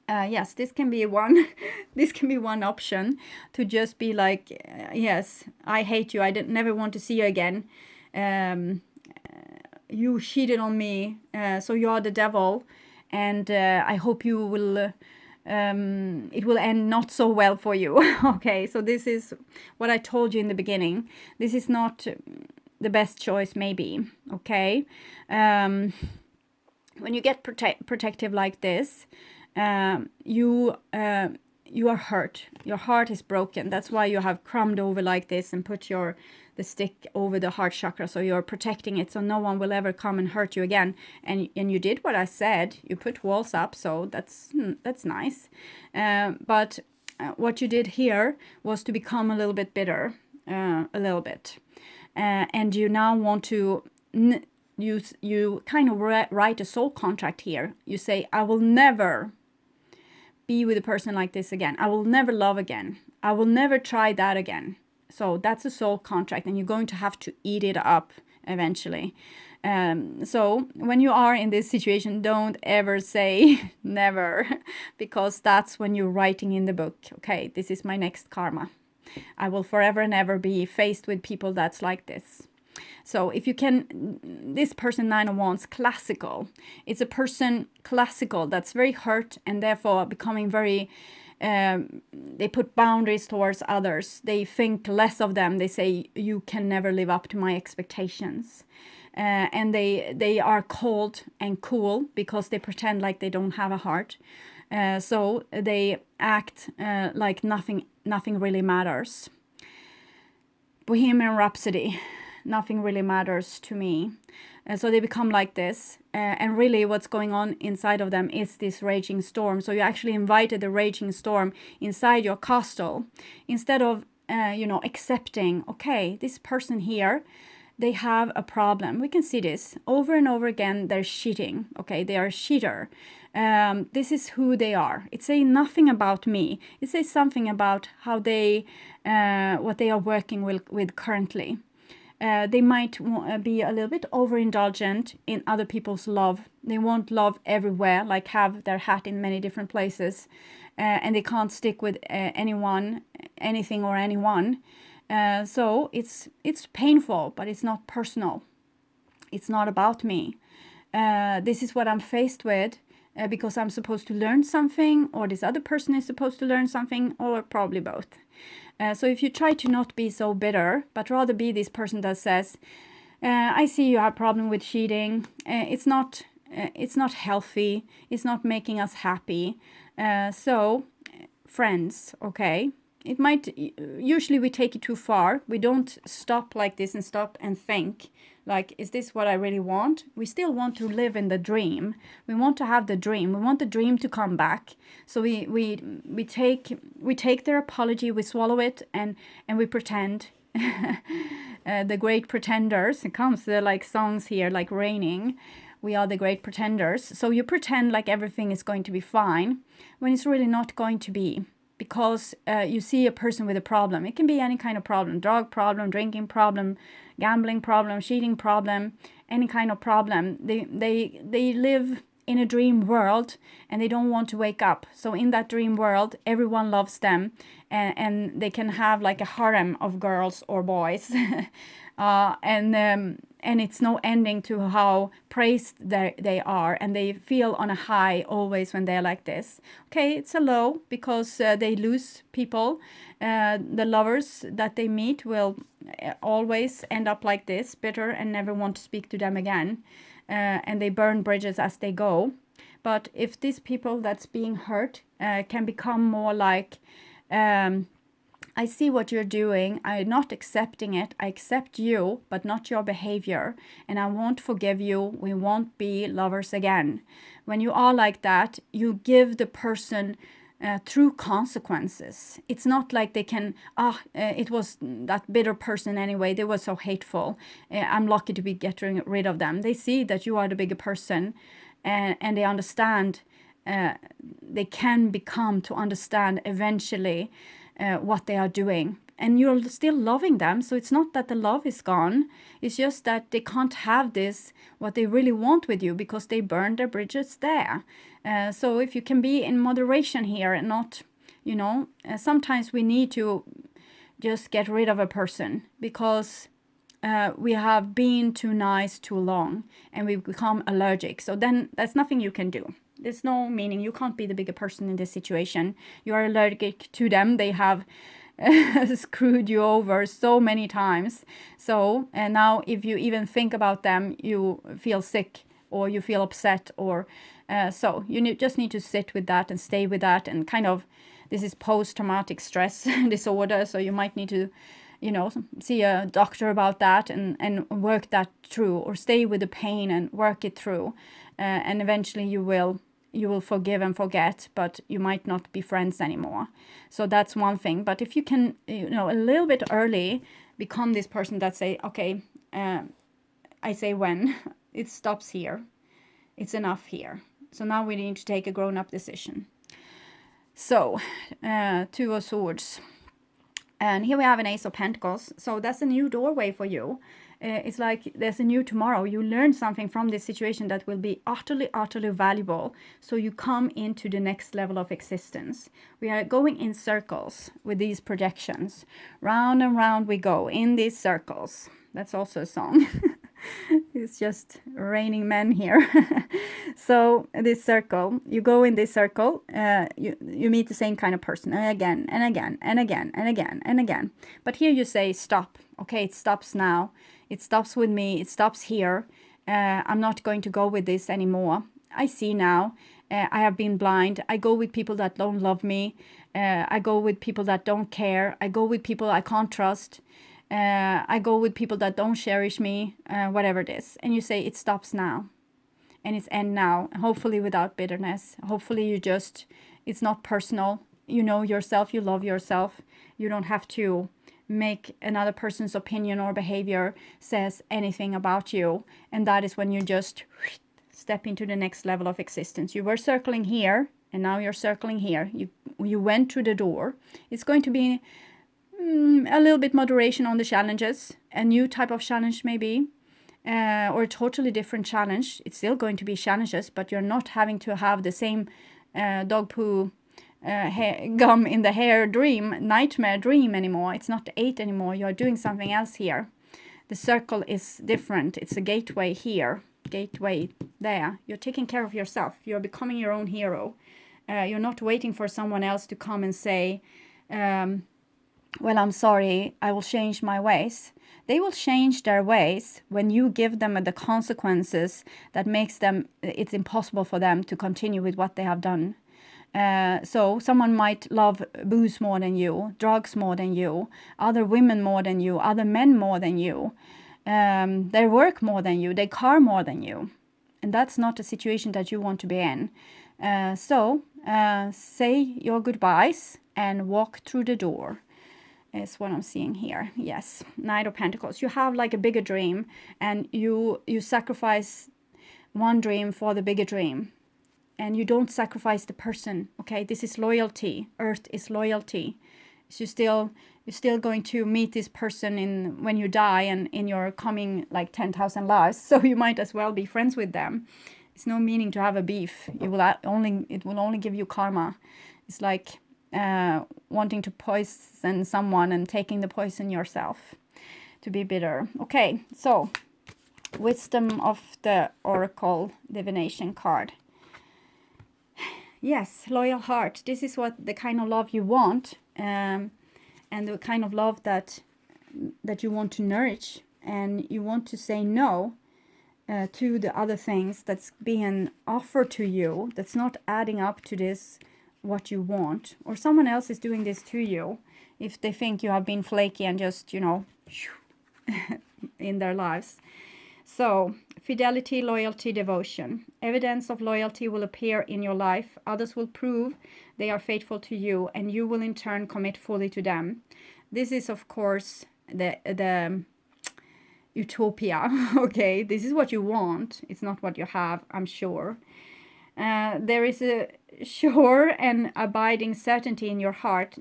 Yes, this can be one. This can be one option, to just be like, yes, I hate you. I never want to see you again. You cheated on me, so you are the devil, and I hope you will. It will end not so well for you. Okay, so this is what I told you in the beginning. This is not the best choice, maybe. Okay, when you get protective like this, you are hurt. Your heart is broken. That's why you have crumbed over like this and put the stick over the heart chakra, so you're protecting it, so no one will ever come and hurt you again. And you did what I said. You put walls up, so that's nice. But what you did here was to become a little bit bitter, a little bit. And you now want to, you kind of write a soul contract here. You say, I will never be with a person like this again. I will never love again. I will never try that again. So that's a soul contract, and you're going to have to eat it up eventually. So when you are in this situation, don't ever say never, because that's when you're writing in the book, okay, this is my next karma. I will forever and ever be faced with people that's like this. So if you can, this person, Nine of Wands, classical. It's a person classical that's very hurt and therefore becoming very, they put boundaries towards others. They think less of them. They say, you can never live up to my expectations. And they are cold and cool because they pretend like they don't have a heart. So they act like nothing really matters. Bohemian Rhapsody. Nothing really matters to me. So they become like this. And really what's going on inside of them is this raging storm. So you actually invited the raging storm inside your castle. Instead of, accepting, okay, this person here, they have a problem. We can see this over and over again. They're cheating. Okay, they are a cheater. This is who they are. It says nothing about me. It says something about how they, what they are working with currently. They might be a little bit overindulgent in other people's love. They want love everywhere, like have their hat in many different places. And they can't stick with anyone, anything or anyone. So it's painful, but it's not personal. It's not about me. This is what I'm faced with because I'm supposed to learn something, or this other person is supposed to learn something, or probably both. So if you try to not be so bitter, but rather be this person that says, I see you have a problem with cheating. It's not healthy. It's not making us happy. So friends, okay. It might, usually we take it too far. We don't stop like this and stop and think, like, is this what I really want? We still want to live in the dream. We want to have the dream. We want the dream to come back. So we take their apology, we swallow it, and we pretend. The great pretenders. It comes like songs here, like raining. We are the great pretenders. So you pretend like everything is going to be fine when it's really not going to be. Because you see a person with a problem. It can be any kind of problem. Drug problem, drinking problem, gambling problem, cheating problem, any kind of problem. They live in a dream world and they don't want to wake up. So in that dream world, everyone loves them. And they can have like a harem of girls or boys. And it's no ending to how praised they are, and they feel on a high always when they're like this. Okay, it's a low because they lose people. The lovers that they meet will always end up like this, bitter, and never want to speak to them again. And they burn bridges as they go. But if these people that's being hurt can become more like, I see what you're doing. I'm not accepting it. I accept you, but not your behavior. And I won't forgive you. We won't be lovers again. When you are like that, you give the person true consequences. It's not like they can, it was that bitter person anyway. They were so hateful. I'm lucky to be getting rid of them. They see that you are the bigger person, and they understand. They can become to understand eventually what they are doing, and you're still loving them. So it's not that the love is gone. It's just that they can't have this what they really want with you because they burned their bridges there. So if you can be in moderation here and not, sometimes we need to just get rid of a person because we have been too nice too long and we become allergic. So then there's nothing you can do. There's no meaning. You can't be the bigger person in this situation. You are allergic to them. They have screwed you over so many times. So and now if you even think about them, you feel sick or you feel upset. Or so you just need to sit with that and stay with that. And kind of, this is post-traumatic stress disorder. So you might need to, see a doctor about that and work that through, or stay with the pain and work it through. And eventually you will forgive and forget, but you might not be friends anymore. So that's one thing. But if you can, a little bit early become this person that say, okay, I say when it stops here, it's enough here. So now we need to take a grown-up decision. So, Two of Swords. And here we have an Ace of Pentacles. So that's a new doorway for you. It's like there's a new tomorrow. You learn something from this situation that will be utterly, utterly valuable. So you come into the next level of existence. We are going in circles with these projections. Round and round we go in these circles. That's also a song. It's just raining men here. So this circle, you go in this circle, you meet the same kind of person again and again and again and again and again. But here you say stop. Okay, it stops now. It stops with me. It stops here. I'm not going to go with this anymore. I see now. I have been blind. I go with people that don't love me. I go with people that don't care. I go with people I can't trust. I go with people that don't cherish me, whatever it is. And you say it stops now. And it's end now. Hopefully without bitterness. Hopefully you just, it's not personal. You know yourself. You love yourself. You don't have to make another person's opinion or behavior says anything about you. And that is when you just step into the next level of existence. You were circling here and now you're circling here. You went through the door. It's going to be a little bit moderation on the challenges, a new type of challenge maybe, or a totally different challenge. It's still going to be challenges, but you're not having to have the same dog poo gum in the hair dream, nightmare dream anymore. It's not 8 anymore. You're doing something else here. The circle is different. It's a gateway here, gateway there. You're taking care of yourself. You're becoming your own hero. You're not waiting for someone else to come and say, well, I'm sorry, I will change my ways. They will change their ways when you give them the consequences that makes them, it's impossible for them to continue with what they have done. So someone might love booze more than you, drugs more than you, other women more than you, other men more than you, their work more than you, their car more than you. And that's not a situation that you want to be in. So say your goodbyes and walk through the door. Is what I'm seeing here. Yes, Knight of Pentacles. You have like a bigger dream and you sacrifice one dream for the bigger dream. And you don't sacrifice the person, okay? This is loyalty. Earth is loyalty. So you're still going to meet this person when you die and in your coming like 10,000 lives. So you might as well be friends with them. It's no meaning to have a beef. It will only give you karma. It's like wanting to poison someone and taking the poison yourself to be bitter. Okay, so wisdom of the Oracle divination card. Yes, loyal heart. This is what the kind of love you want, and the kind of love that you want to nourish, and you want to say no to the other things that's being offered to you that's not adding up to this what you want, or someone else is doing this to you if they think you have been flaky and just, you know, in their lives. So fidelity, loyalty, devotion. Evidence of loyalty will appear in your life. Others will prove they are faithful to you, and you will in turn commit fully to them. This is of course the utopia. Okay, this is what you want. It's not what you have, I'm sure. There is a sure and abiding certainty in your heart,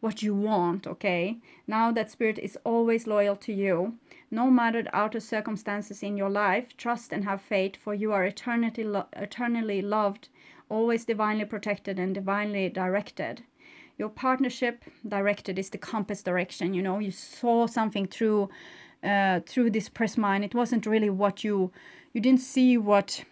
what you want, okay? Now that spirit is always loyal to you. No matter the outer circumstances in your life, trust and have faith, for you are eternally loved, always divinely protected and divinely directed. Your partnership directed is the compass direction, you know? You saw something through this prism. It wasn't really what you didn't see what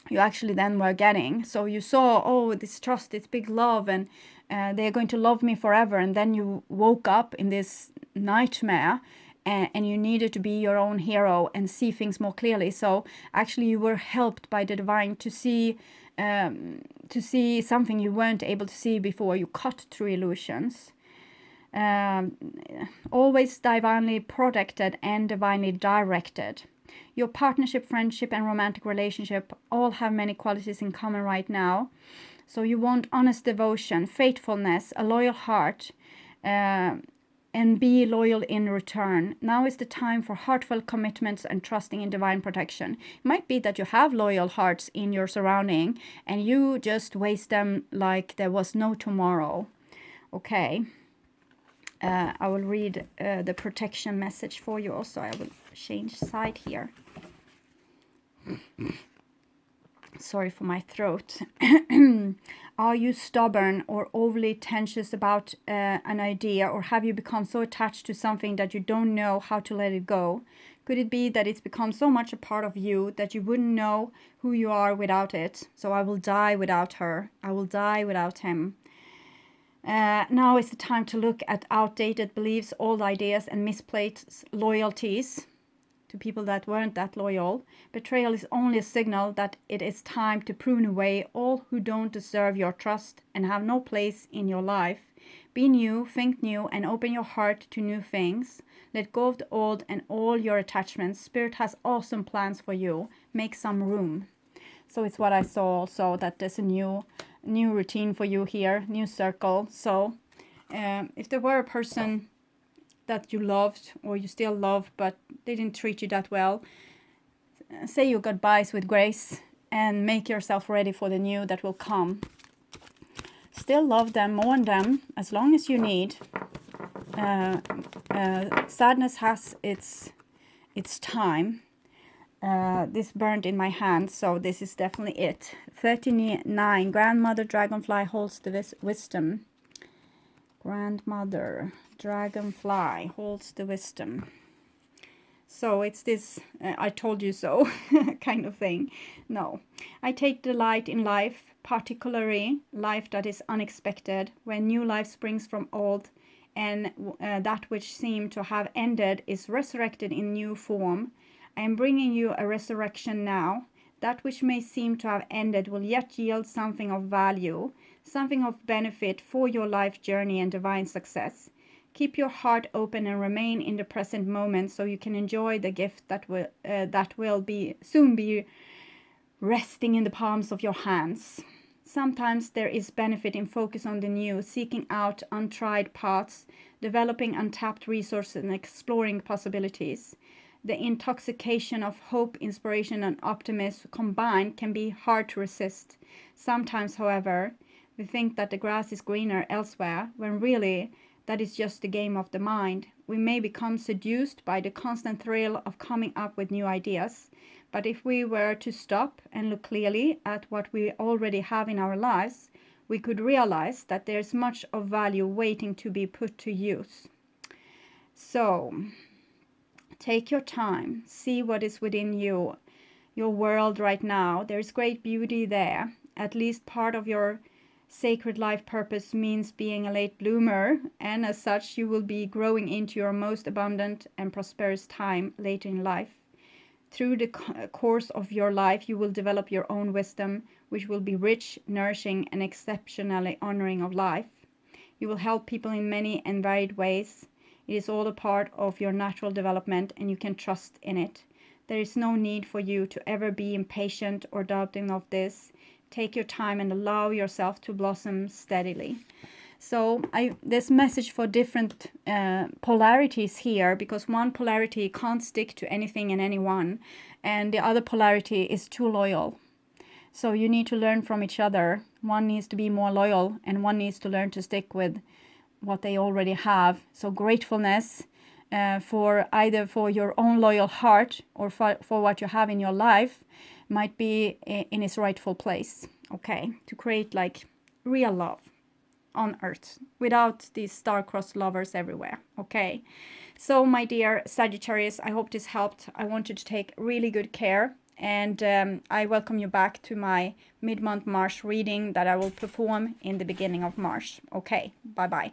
you actually then were getting. So you saw, oh, this trust, this big love, and they're going to love me forever. And then you woke up in this nightmare and you needed to be your own hero and see things more clearly. So actually you were helped by the divine to see something you weren't able to see before. You cut through illusions. Always divinely protected and divinely directed. Your partnership, friendship, and romantic relationship all have many qualities in common right now. So you want honest devotion, faithfulness, a loyal heart, and be loyal in return. Now is the time for heartfelt commitments and trusting in divine protection. It might be that you have loyal hearts in your surrounding and you just waste them like there was no tomorrow. Okay. I will read the protection message for you also. I will change side here. Sorry for my throat. Are you stubborn or overly tensious about an idea, or have you become so attached to something that you don't know how to let it go? Could it be that it's become so much a part of you that you wouldn't know who you are without it? So I will die without her. I will die without him. Now is the time to look at outdated beliefs, old ideas, and misplaced loyalties to people that weren't that loyal. Betrayal is only a signal that it is time to prune away all who don't deserve your trust and have no place in your life. Be new, think new, and open your heart to new things. Let go of the old and all your attachments. Spirit has awesome plans for you. Make some room. So it's what I saw also, that there's a new routine for you here, new circle. So if there were a person that you loved or you still love but they didn't treat you that well, say your goodbyes with grace and make yourself ready for the new that will come. Still love them, mourn them as long as you need. Sadness has its time. This burned in my hand, so this is definitely it. 39. Grandmother Dragonfly holds the wisdom. Grandmother Dragonfly holds the wisdom. So it's this I told you so kind of thing. No. I take delight in life, particularly life that is unexpected, when new life springs from old, and that which seemed to have ended is resurrected in new form. I am bringing you a resurrection now. That which may seem to have ended will yet yield something of value, something of benefit for your life journey and divine success. Keep your heart open and remain in the present moment so you can enjoy the gift that will soon be resting in the palms of your hands. Sometimes there is benefit in focus on the new, seeking out untried paths, developing untapped resources, and exploring possibilities. The intoxication of hope, inspiration, and optimism combined can be hard to resist. Sometimes, however, we think that the grass is greener elsewhere, when really that is just the game of the mind. We may become seduced by the constant thrill of coming up with new ideas. But if we were to stop and look clearly at what we already have in our lives, we could realize that there's much of value waiting to be put to use. So, take your time, see what is within you, your world right now. There's great beauty there. At least part of your sacred life purpose means being a late bloomer, and as such you will be growing into your most abundant and prosperous time later in life. Through the course of your life, you will develop your own wisdom, which will be rich, nourishing, and exceptionally honoring of life. You will help people in many and varied ways. It is all a part of your natural development, and you can trust in it. There is no need for you to ever be impatient or doubting of this. Take your time and allow yourself to blossom steadily. So this message for different polarities here, because one polarity can't stick to anything and anyone, and the other polarity is too loyal. So you need to learn from each other. One needs to be more loyal, and one needs to learn to stick with what they already have. So gratefulness for either for your own loyal heart or for what you have in your life might be in its rightful place. Okay, to create like real love on earth without these star-crossed lovers everywhere. Okay, so my dear Sagittarius, I hope this helped. I want you to take really good care, and I welcome you back to my mid-month March reading that I will perform in the beginning of March. Okay, bye bye.